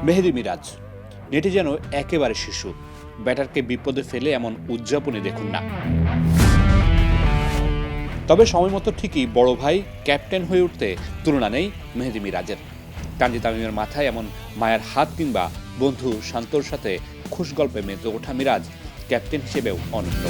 মেহেদী মিরাজ নেটি যেন একেবারে শিশু, ব্যাটারকে বিপদে ফেলে এমন উদযাপনে দেখুন না। তবে সময়মতো ঠিকই বড় ভাই ক্যাপ্টেন হয়ে উঠতে তুলনা নেই মেহেদী মিরাজের। তানজিদ তামিমের মাথায় এমন মায়ের হাত কিংবা বন্ধু শান্তর সাথে খুশ গল্পে মেতে ওঠা মিরাজ ক্যাপ্টেন হিসেবেও অনন্য।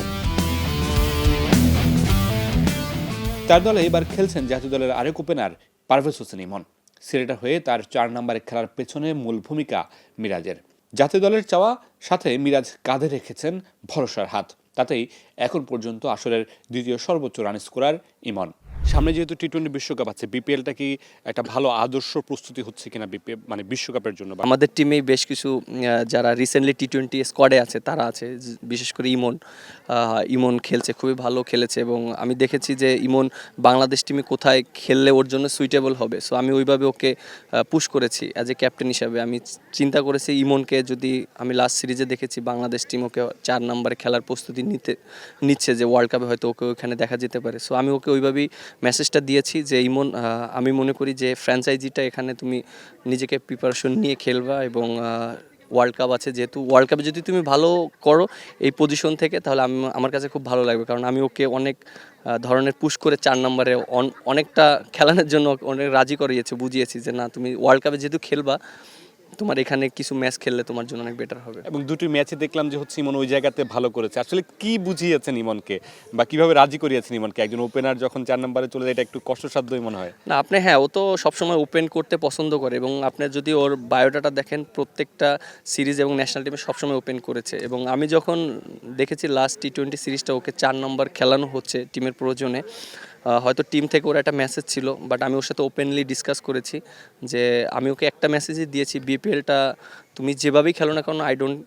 তার দলে এবার খেলছেন জাতীয় দলের আরেক ওপেনার পারভেজ হোসেন ইমন। সিলেটের হয়ে তার ৪ নম্বরে খেলার পেছনে মূল ভূমিকা মিরাজের। জাতীয় দলের চাওয়া সাথে মিরাজ কাঁধে রেখেছেন ভরসার হাত। তাতেই এখন পর্যন্ত আসরের দ্বিতীয় সর্বোচ্চ রান স্কোরার ইমন। সামনে যেহেতু টি-20 বিশ্বকাপ আছে, বিপিএলটা কি একটা ভালো আদর্শ প্রস্তুতি হচ্ছে কিনা বিশ্বকাপের জন্য? আমাদের টিমেই বেশ কিছু যারা রিসেন্টলি টি-20 স্কোয়াডে আছে তারা আছে, বিশেষ করে ইমন খেলছে, খুবই ভালো খেলেছে এবং আমি দেখেছি যে ইমন বাংলাদেশ টিমে কোথায় খেললে ওর জন্য সুইটেবল হবে। সো আমি ওইভাবে ওকে পুশ করেছি অ্যাজ এ ক্যাপ্টেন হিসাবে। আমি চিন্তা করেছি ইমনকে, যদি আমি লাস্ট সিরিজে দেখেছি বাংলাদেশ টিম ওকে 4 নম্বরে খেলার প্রস্তুতি নিচ্ছে, যে ওয়ার্ল্ড কাপে হয়তো ওকে ওইখানে দেখা যেতে পারে। সো আমি ওকে ওইভাবেই মেসেজটা দিয়েছি যে ইমন, আমি মনে করি যে ফ্র্যাঞ্চাইজিটা এখানে তুমি নিজেকে প্রিপারেশন নিয়ে খেলবা এবং ওয়ার্ল্ড কাপ আছে, যেহেতু ওয়ার্ল্ড কাপে যদি তুমি ভালো করো এই পজিশন থেকে, তাহলে আমার কাছে খুব ভালো লাগবে। কারণ আমি ওকে অনেক ধরনের পুশ করে 4 নম্বরে অনেকটা খেলানোর জন্য অনেক রাজি করিয়েছি, বুঝিয়েছি যে না, তুমি ওয়ার্ল্ড কাপে যেহেতু খেলবা, তোমার এখানে কিছু ম্যাচ খেললে তোমার জন্য অনেক বেটার হবে। এবং দুটি ম্যাচে দেখলাম যে ইমন ওই জায়গাতে ভালো করেছে। আসলে কি বুঝিয়েছেন ইমনকে বা কিভাবে রাজি করিয়েছেন ইমনকে? একজন ওপেনার যখন 4 নম্বরে চলে যায়, এটা একটু কষ্টসাধ্যই মনে হয় না। আপনি, হ্যাঁ, ও তো সবসময় ওপেন করতে পছন্দ করে এবং আপনি যদি ওর বায়োডাটা দেখেন, প্রত্যেকটা সিরিজ এবং ন্যাশনাল টিমে সবসময় ওপেন করেছে। এবং আমি যখন দেখেছি লাস্ট টি-20 সিরিজটা ওকে 4 নম্বর খেলানো হচ্ছে টিমের প্রয়োজনে, হয়তো টিম থেকে ওর একটা মেসেজ ছিল, বাট আমি ওর সাথে ওপেনলি ডিসকাস করেছি যে আমি ওকে একটা মেসেজই দিয়েছি, বিপিএলটা তুমি যেভাবেই খেলো না কারণ আই ডোন্ট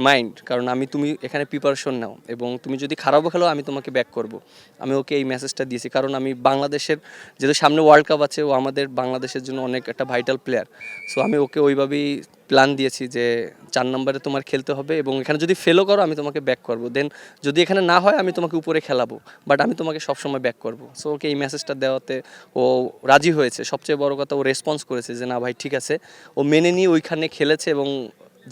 মাইন্ড, কারণ তুমি এখানে প্রিপারেশন নাও এবং তুমি যদি খারাপও খেলো আমি তোমাকে ব্যাক করব। আমি ওকে এই মেসেজটা দিয়েছি, কারণ আমি বাংলাদেশের, যেহেতু সামনে ওয়ার্ল্ড কাপ আছে, ও আমাদের বাংলাদেশের জন্য অনেক একটা ভাইটাল প্লেয়ার। সো আমি ওকে ওইভাবেই প্ল্যান দিয়েছি যে 4 নম্বরে তোমার খেলতে হবে এবং এখানে যদি ফেলও করো আমি তোমাকে ব্যাক করবো, দেন যদি এখানে না হয় আমি তোমাকে উপরে খেলাবো, বাট আমি তোমাকে সবসময় ব্যাক করবো। সো ওকে এই মেসেজটা দেওয়াতে ও রাজি হয়েছে। সবচেয়ে বড় কথা, ও রেসপন্স করেছে যে না ভাই ঠিক আছে, ও মেনে নিয়ে ওইখানে খেলেছে এবং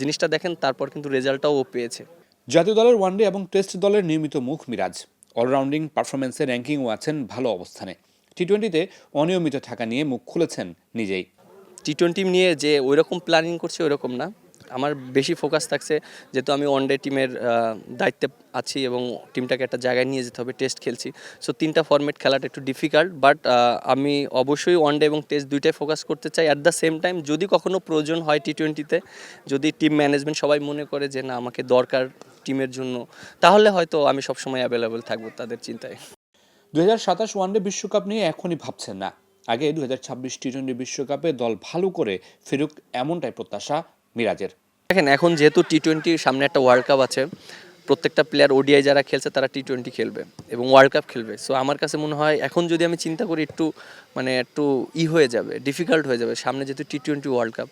জিনিসটা দেখেন তারপর কিন্তু রেজাল্টটাও ও পেয়েছে। জাতীয় দলের ওয়ানডে এবং টেস্ট দলের নিয়মিত মুখ মিরাজ। অলরাউন্ডিং পারফরমেন্সে র্যাঙ্কিংও আছেন ভালো অবস্থানে। টি-20তে অনিয়মিত থাকা নিয়ে মুখ খুলেছেন নিজেই। টি-20 নিয়ে যে ওইরকম প্ল্যানিং করছে ওইরকম না, আমার বেশি ফোকাস থাকছে, যেহেতু আমি ওয়ানডে টিমের দায়িত্বে আছি এবং টিমটাকে একটা জায়গায় নিয়ে যেতে হবে, টেস্ট খেলছি। সো 3টা ফরম্যাট খেলাটা একটু ডিফিকাল্ট, বাট আমি অবশ্যই ওয়ানডে এবং টেস্ট দুইটাই ফোকাস করতে চাই। অ্যাট দ্য সেম টাইম যদি কখনো প্রয়োজন হয় টি-20তে, যদি টিম ম্যানেজমেন্ট সবাই মনে করে যে না আমাকে দরকার টিমের জন্য, তাহলে হয়তো আমি সবসময় অ্যাভেলেবল থাকবো তাদের চিন্তায়। 2027 ওয়ানডে বিশ্বকাপ নিয়ে এখনই ভাবছেন না, আগে 2026 টি-20 বিশ্বকাপে দল ভালো করে ফিরুক, এমনটাই প্রত্যাশা মিরাজের। দেখেন, এখন যেহেতু টি-20 সামনে একটা ওয়ার্ল্ড কাপ আছে, প্রত্যেকটা প্লেয়ার ওডিআই যারা খেলছে তারা টি-20 খেলবে এবং ওয়ার্ল্ড কাপ খেলবে। সো আমার কাছে মনে হয় এখন যদি আমি চিন্তা করি একটু হয়ে যাবে, ডিফিকাল্ট হয়ে যাবে সামনে যেহেতু টি-20 ওয়ার্ল্ড কাপ।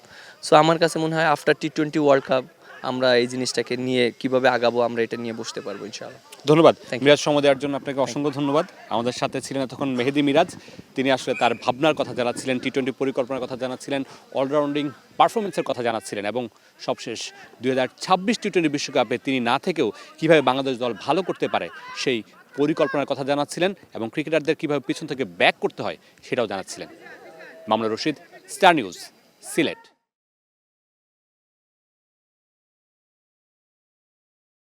সো আমার কাছে মনে হয় আফটার টি-20 ওয়ার্ল্ড কাপ আমরা এই জিনিসটাকে নিয়ে কিভাবে আগাবো, আমরা এটা নিয়ে বসতে পারবো ইনশাআল্লাহ। ধন্যবাদ মিরাজ, সময় দেওয়ার জন্য আপনাকে অসংখ্য ধন্যবাদ। আমাদের সাথে ছিলেন তখন মেহেদী মিরাজ। তিনি আসলে তার ভাবনার কথা জানাচ্ছিলেন, টি-20 পরিকল্পনার কথা জানাচ্ছিলেন, অলরাউন্ডিং পারফরমেন্সের কথা জানাচ্ছিলেন এবং সবশেষ 2026 টি-20 বিশ্বকাপে তিনি না থেকেও কীভাবে বাংলাদেশ দল ভালো করতে পারে সেই পরিকল্পনার কথা জানাচ্ছিলেন এবং ক্রিকেটারদের কীভাবে পিছন থেকে ব্যাক করতে হয় সেটাও জানাচ্ছিলেন। Mamunur Rashid, star news, Sylhet.